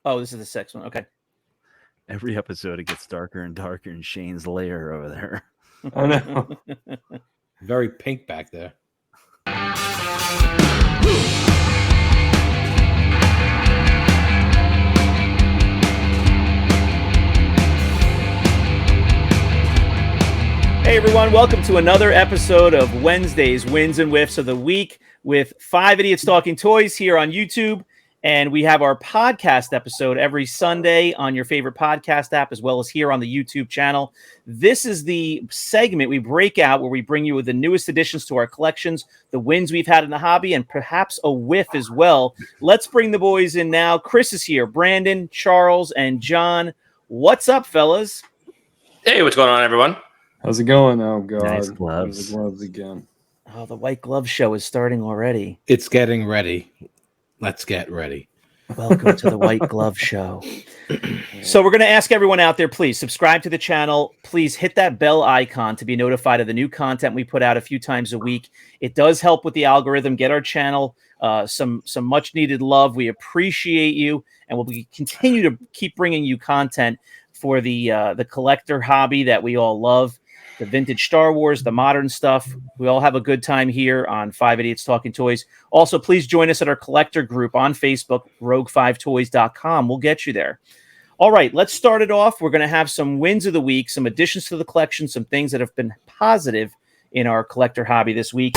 Oh, this is the sixth one. Okay. Every episode it gets darker and darker in Shane's lair over there. I know. Very pink back there. Hey everyone, welcome to another episode of Wednesday's Wins and Wiffs of the Week with 5 Idiots Talking Toys here on YouTube. And we have our podcast episode every Sunday on your favorite podcast app, as well as here on the YouTube channel. This is the segment we break out where we bring you the newest additions to our collections, the wins we've had in the hobby, and perhaps a whiff as well. Let's bring the boys in now. Chris is here, Brandon, Charles, and John. What's up, fellas? Hey, what's going on, everyone? How's it going? Oh, God. Nice gloves. The gloves again. Oh, the white glove show is starting already. It's getting ready. Let's get ready. Welcome to the White Glove Show. So we're going to ask everyone out there, please subscribe to the channel. Please hit that bell icon to be notified of the new content we put out a few times a week. It does help with the algorithm, get our channel some much needed love. We appreciate you, and we'll continue to keep bringing you content for the collector hobby that we all love. The vintage Star Wars, the modern stuff. We all have a good time here on 5 Idiots Talking Toys. Also, please join us at our collector group on Facebook, rogue5toys.com. We'll get you there. All right, let's start it off. We're going to have some wins of the week, some additions to the collection, some things that have been positive in our collector hobby this week.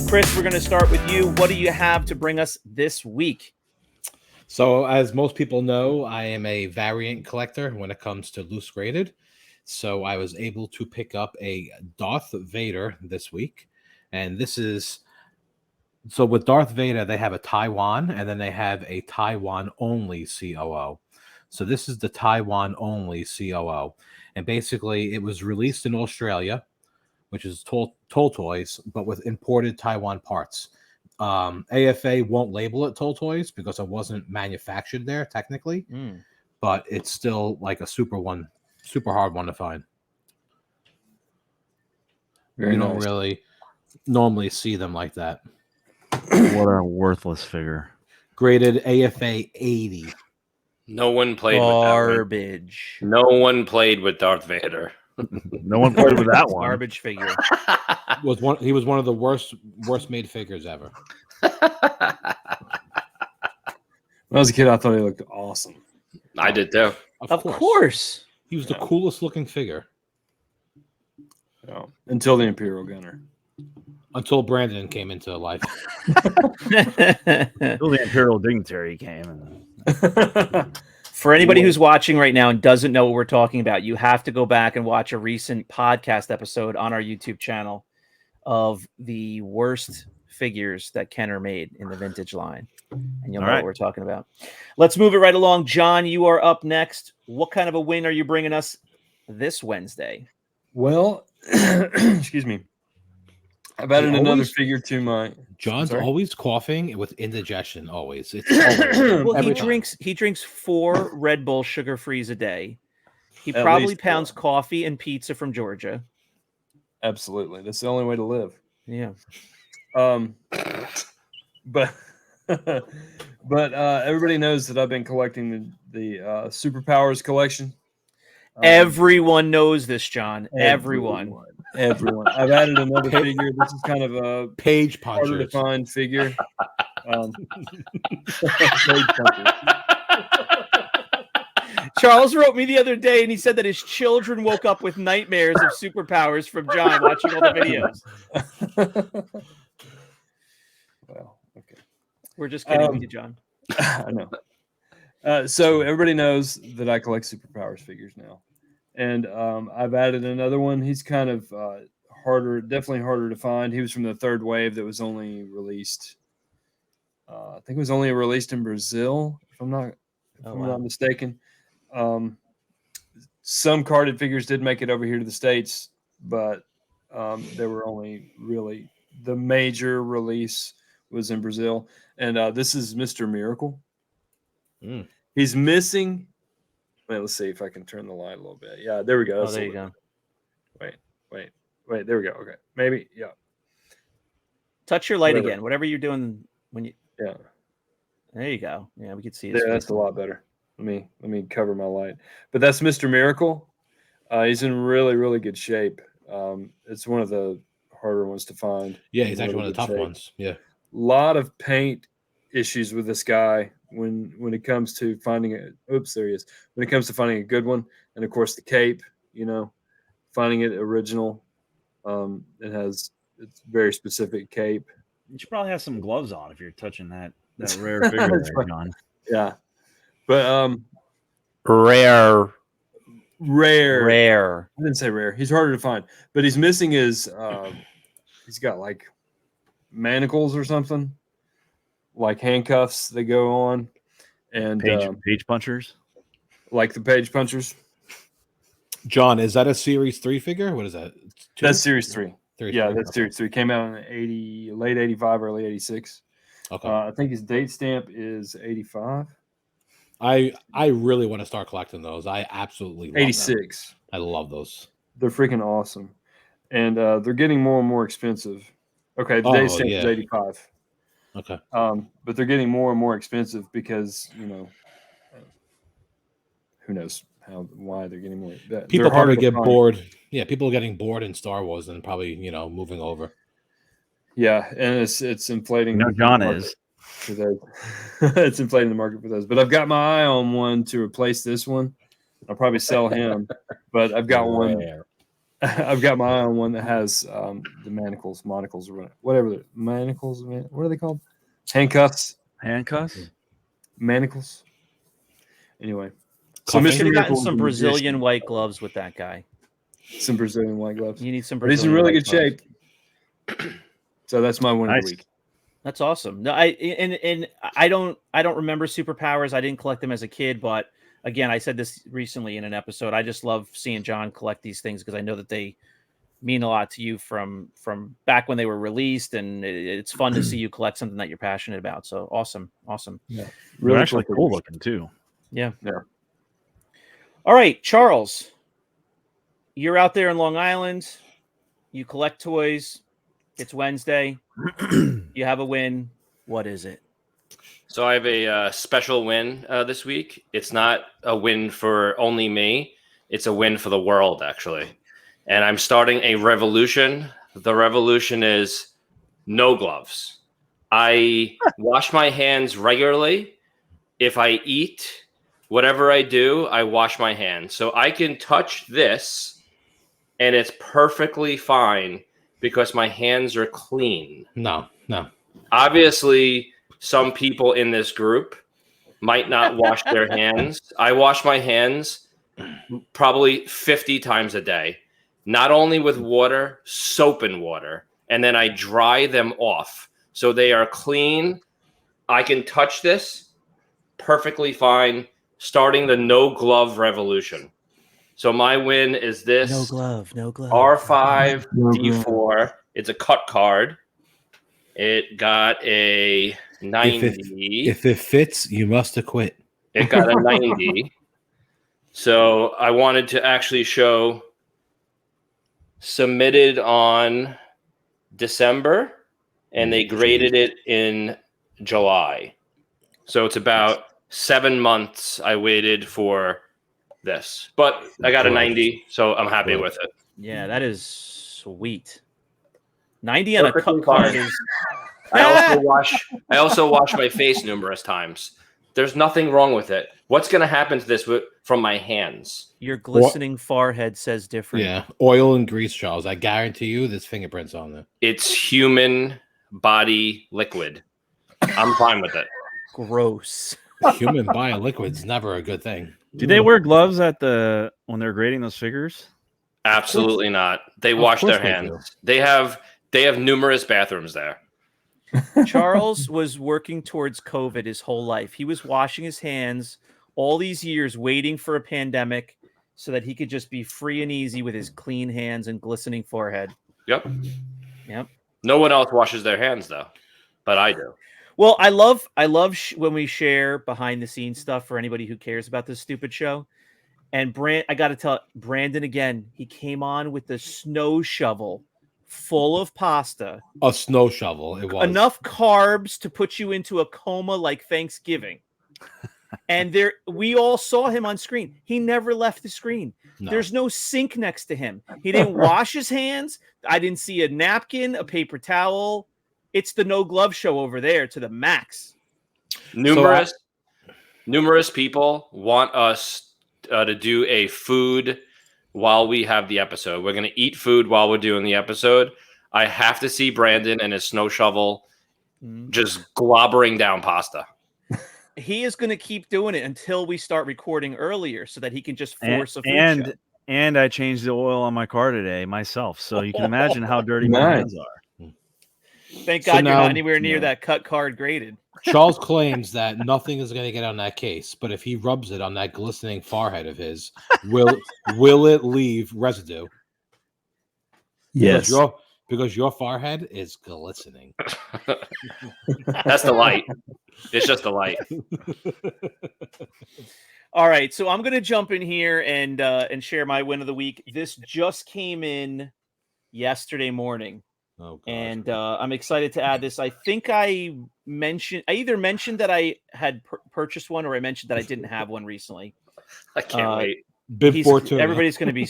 Chris, we're going to start with you. What do you have to bring us this week? So, as most people know, I am a variant collector when it comes to loose graded. So, I was able to pick up a Darth Vader this week. And this is... So, with Darth Vader, they have a Taiwan, and then they have a Taiwan-only COO. So, this is the Taiwan-only COO. And basically, it was released in Australia, which is Toll Toys, but with imported Taiwan parts. AFA won't label it Toll Toys because it wasn't manufactured there technically, but it's still like a super hard one to find. You don't really normally see them like that. What a worthless figure. Graded AFA 80. No one played Garbage. with that one. No one played with Darth Vader. No one played with that one. Garbage figure. He was one of the worst made figures ever. When I was a kid, I thought he looked awesome. I did too. Of course. He was the coolest looking figure. Yeah. Until the Imperial Gunner. Until Brandon came into life. Until the Imperial Dignitary came. For anybody who's watching right now and doesn't know what we're talking about, you have to go back and watch a recent podcast episode on our YouTube channel of the worst figures that Kenner made in the vintage line. And you'll know what we're talking about. Let's move it right along. John, you are up next. What kind of a win are you bringing us this Wednesday? Well, excuse me. I've added another figure to my... John's always coughing with indigestion. Always. It's always. Well, he drinks 4 Red Bull sugar frees a day. He probably pounds coffee and pizza from Georgia. Absolutely. That's the only way to live. Yeah. But everybody knows that I've been collecting the Superpowers collection. Everyone knows this, John. Everyone. I've added another figure. This is kind of a page harder to find figure. Page Charles wrote me the other day, and he said that his children woke up with nightmares of superpowers from John watching all the videos. Well, okay. We're just kidding with you, John. I know. So everybody knows that I collect Superpowers figures now. And I've added another one. He's kind of definitely harder to find. He was from the third wave that was only released. I think it was only released in Brazil, if I'm not mistaken. Some carded figures did make it over here to the States, but there were only really the major release was in Brazil. And this is Mr. Miracle. He's missing. Wait, let's see if I can turn the light a little bit. Yeah, there we go. There you go. Wait. There we go. Okay, maybe. Yeah. Touch your light Whatever. again. Whatever you're doing when you. Yeah. There you go. Yeah, we can see. Yeah, His that's face. a lot better. Let me cover my light. But that's Mr. Miracle. He's in really, really good shape. It's one of the harder ones to find. Yeah, he's actually Really one of the good tough shape. ones. Yeah. Lot of paint issues with this guy when it comes to finding it. Oops, there he is. When it comes to finding a good one, and of course the cape, finding it original. It's very specific cape. You should probably have some gloves on if you're touching that rare figure That's there, right. John. Yeah, but Rare. rare. I didn't say rare. He's harder to find, but he's missing his. He's got like manacles or something, like handcuffs that go on, and Page punchers. like the page punchers. John, is that a Series 3 figure? What is that? Two? That's Series 3. Yeah, three? that's Okay. Series 3. Came out in late 85, early 86. Okay. I think his date stamp is 85. I really want to start collecting those. I absolutely love them. 86. I love those. They're freaking awesome. And they're getting more and more expensive. Okay, the date stamp is 85. Okay. But they're getting more and more expensive because, who knows why they're getting more. People probably get bored. Yeah, people are getting bored in Star Wars and probably, moving over. Yeah, and it's inflating. John the is. for those. It's inflating the market for those. But I've got my eye on one to replace this one. I'll probably sell him, but I've got one. I've got my eye on one that has the monocles, or whatever the manacles. What are they called? Handcuffs. Handcuffs. Manacles. Anyway, so Cuffing? Mr. Should have gotten Miracle is some a Brazilian magician. white gloves with that guy. Some Brazilian white gloves. You need some But he's Brazilian. in really white good gloves. shape. So that's my win of Nice. the week. That's awesome. No, I don't remember superpowers. I didn't collect them as a kid, but again, I said this recently in an episode. I just love seeing John collect these things because I know that they mean a lot to you from back when they were released, and it's fun to see you collect something that you're passionate about. So awesome. They're Really actually cool cool figures. looking too. Yeah. Yeah. All right, Charles, you're out there in Long Island. You collect toys. It's Wednesday. You have a win. What is it? So I have a special win this week. It's not a win for only me. It's a win for the world, actually. And I'm starting a revolution. The revolution is no gloves. I wash my hands regularly. If I eat, whatever I do, I wash my hands. So I can touch this, and it's perfectly fine because my hands are clean. No. Obviously, some people in this group might not wash their hands. I wash my hands probably 50 times a day, not only with water, soap and water, and then I dry them off so they are clean. I can touch this perfectly fine, starting the no glove revolution. So my win is this No glove. R5 D4. It's a cut card. It got a 90. If it fits, you must acquit. It got a 90. So I wanted to actually show submitted on December, and they graded it in July. So it's about 7 months I waited for this. But I got a 90, so I'm happy with it. Yeah, that is sweet. 90 on a Perfectly cup card fine. is. I also wash my face numerous times. There's nothing wrong with it. What's going to happen to this from my hands? Your glistening forehead says different. Yeah, oil and grease, Charles. I guarantee you, there's fingerprints on it. It's human body liquid. I'm fine with it. Gross. Human bioliquid's never a good thing. Do they wear gloves when they're grading those figures? Absolutely not. They Of wash course their they hands. They have numerous bathrooms there. Charles was working towards COVID his whole life. He was washing his hands all these years, waiting for a pandemic so that he could just be free and easy with his clean hands and glistening forehead. Yep. Yep. No one else washes their hands though, but I do. Well, I love when we share behind the scenes stuff for anybody who cares about this stupid show. And I got to tell Brandon again, he came on with the snow shovel full of pasta, A snow shovel. It was enough carbs to put you into a coma like Thanksgiving. And we all saw him on screen. He never left the screen. No. There's no sink next to him. He didn't wash his hands. I didn't see a napkin, a paper towel. It's the no glove show over there to the max. Numerous people want us to do a food while we have the episode. We're going to eat food while we're doing the episode. I have to see Brandon and his snow shovel just globbering down pasta. He is going to keep doing it until we start recording earlier so that he can just force a food show. And I changed the oil on my car today myself. So you can imagine how dirty my hands are. Thank God you're not anywhere near that cut card graded. Charles claims that nothing is going to get on that case, but if he rubs it on that glistening forehead of his, will it leave residue? Yes. Because your forehead is glistening. That's the light. It's just the light. All right, so I'm going to jump in here and share my win of the week. This just came in yesterday morning. Oh, God. And I'm excited to add this. I think I either mentioned that I had purchased one or I mentioned that I didn't have one recently. I can't wait. Bib Fortuna. Everybody's going to be.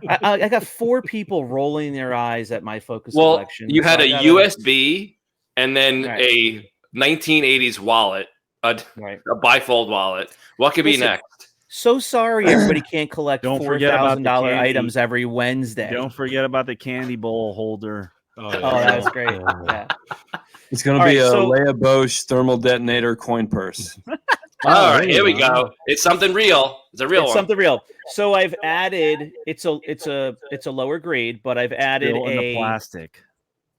I got 4 people rolling their eyes at my Focus collection. You had a USB and then a 1980s wallet, a bifold wallet. What could be next? So sorry, everybody can't collect $4,000 items every Wednesday. Don't forget about the candy bowl holder. Oh, that was great. Yeah. It's going to be a Leia Bosch thermal detonator coin purse. All right, here we go. It's something real. It's a real one. Something real. So I've added. It's a lower grade, but I've added in the plastic.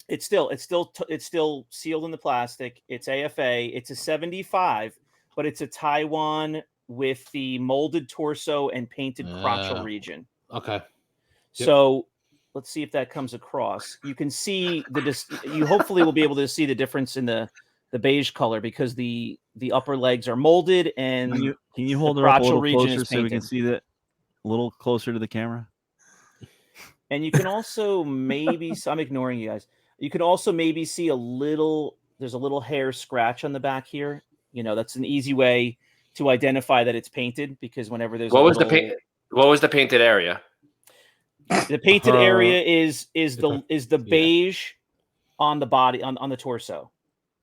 It's still sealed in the plastic. It's AFA. It's a 75, but it's a Taiwan with the molded torso and painted crotchal region. Okay. Yep. So let's see if that comes across. You can see you hopefully will be able to see the difference in the beige color because the upper legs are molded and can you hold it up a little closer so we can see that a little closer to the camera? And you can also maybe I'm ignoring you guys. You can also maybe see there's a little hair scratch on the back here. That's an easy way to identify that it's painted because whenever there's what was the painted area? The painted area is the beige on the body on the torso.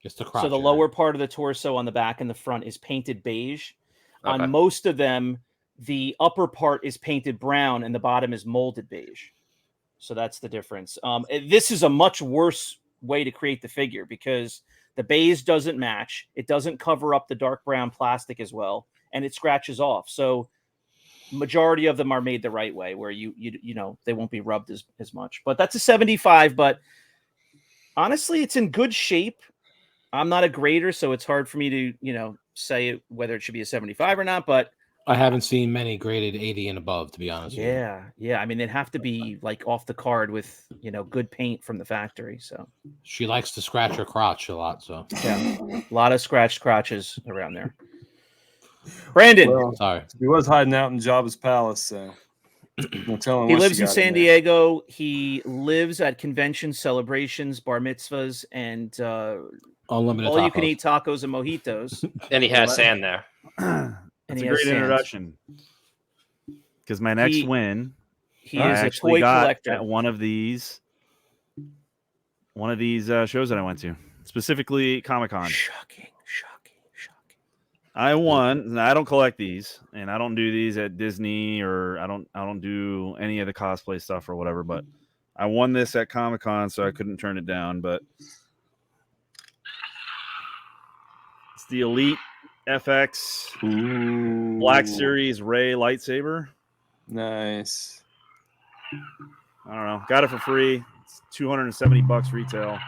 Just the crotch. So the lower part of the torso on the back and the front is painted beige. Okay. On most of them, the upper part is painted brown and the bottom is molded beige. So that's the difference. This is a much worse way to create the figure because the beige doesn't match. It doesn't cover up the dark brown plastic as well, and it scratches off. So majority of them are made the right way where they won't be rubbed as much. But that's a 75. But honestly, it's in good shape. I'm not a grader, so it's hard for me to, say whether it should be a 75 or not, but I haven't seen many graded 80 and above, to be honest with you. Yeah. I mean, it'd have to be like off the card with, good paint from the factory. So she likes to scratch her crotch a lot. So yeah, a lot of scratched crotches around there. Brandon, sorry, he was hiding out in Jabba's palace. So no telling he lives in San Diego. He lives at conventions, celebrations, bar mitzvahs, and unlimited all you can eat tacos and mojitos. And he has sand there. That's a great introduction. Because my next win, he is a toy collector at one of these shows that I went to, specifically Comic-Con. Shocking. I won. And I don't collect these, and I don't do these at Disney, or I don't do any of the cosplay stuff or whatever. But I won this at Comic-Con, so I couldn't turn it down. But it's the Elite FX Black Series Ray lightsaber. Nice. I don't know. Got it for free. It's $270 retail.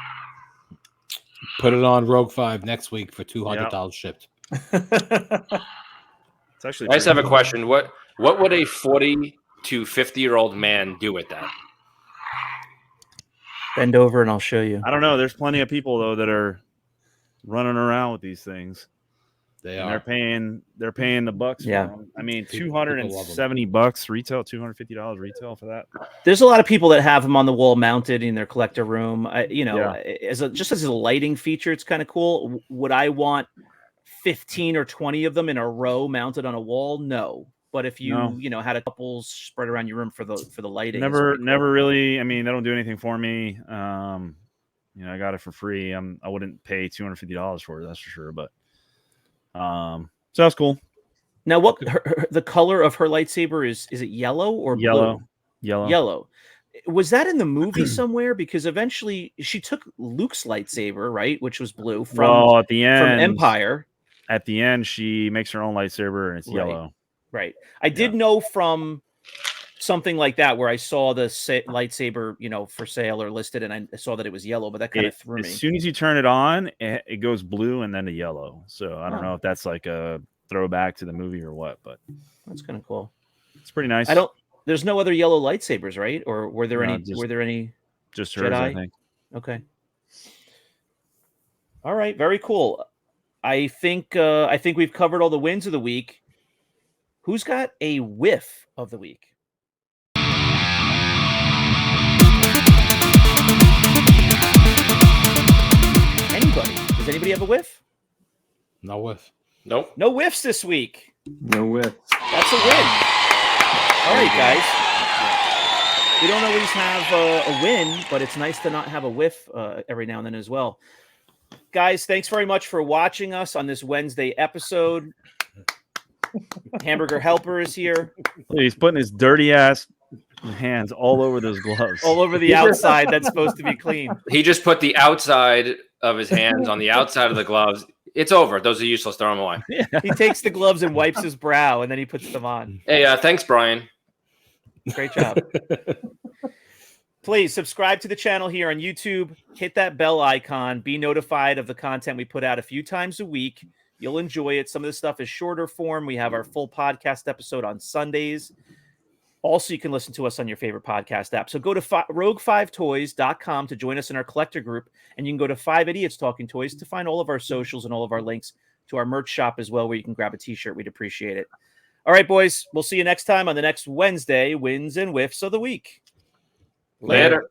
Put it on Rogue 5 next week for $200 shipped. It's actually. I just have a question. What would a 40 to 50-year-old man do with that? Bend over and I'll show you. I don't know. There's plenty of people though that are running around with these things. They And are. they're paying the bucks. Yeah. For them. I mean, People love 'em. $270 retail, $250 retail for that. There's a lot of people that have them on the wall mounted in their collector room. Yeah. Just as a lighting feature, it's kind of cool. Would I want 15 or 20 of them in a row mounted on a wall? No. But if you, No. had a couple spread around your room for the lighting, it's Never pretty cool. really. I mean, they don't do anything for me. I got it for free. I wouldn't pay $250 for it, that's for sure. But so that's cool. Now, what the color of her lightsaber is? Is it yellow or Yellow. blue? Yellow. Yellow. Was that in the movie somewhere? Because eventually she took Luke's lightsaber, right, which was blue from at the end, from Empire. At the end, she makes her own lightsaber and it's Right. yellow. Right. I did know from something like that where I saw the lightsaber, for sale or listed, and I saw that it was yellow, but that kind of threw me. As soon as you turn it on, it goes blue and then to yellow. So I don't Oh. know if that's like a throwback to the movie or what, but That's kind of cool. it's pretty nice. There's no other yellow lightsabers, right? Or were there No, any? Were there any? just hers, I Jedi? think. Okay. All right. Very cool. I think we've covered all the wins of the week. Who's got a whiff of the week? Anybody? Does anybody have a whiff? No whiff. Nope. No whiffs this week. No whiff. That's a win. All right, guys. We don't always have a win, but it's nice to not have a whiff every now and then as well. Guys, thanks very much for watching us on this Wednesday episode. Hamburger Helper is here. He's putting his dirty ass hands all over those gloves. All over the outside that's supposed to be clean. He just put the outside of his hands on the outside of the gloves. It's over. Those are useless. Throw them away. He takes the gloves and wipes his brow, and then he puts them on. Hey, thanks, Brian. Great job. Please subscribe to the channel here on YouTube. Hit that bell icon. Be notified of the content we put out a few times a week. You'll enjoy it. Some of the stuff is shorter form. We have our full podcast episode on Sundays. Also, you can listen to us on your favorite podcast app. So go to rogue5toys.com to join us in our collector group. And you can go to 5 Idiots Talking Toys to find all of our socials and all of our links to our merch shop as well, where you can grab a t-shirt. We'd appreciate it. All right, boys. We'll see you next time on the next Wednesday Wins and Wiffs of the Week. Later.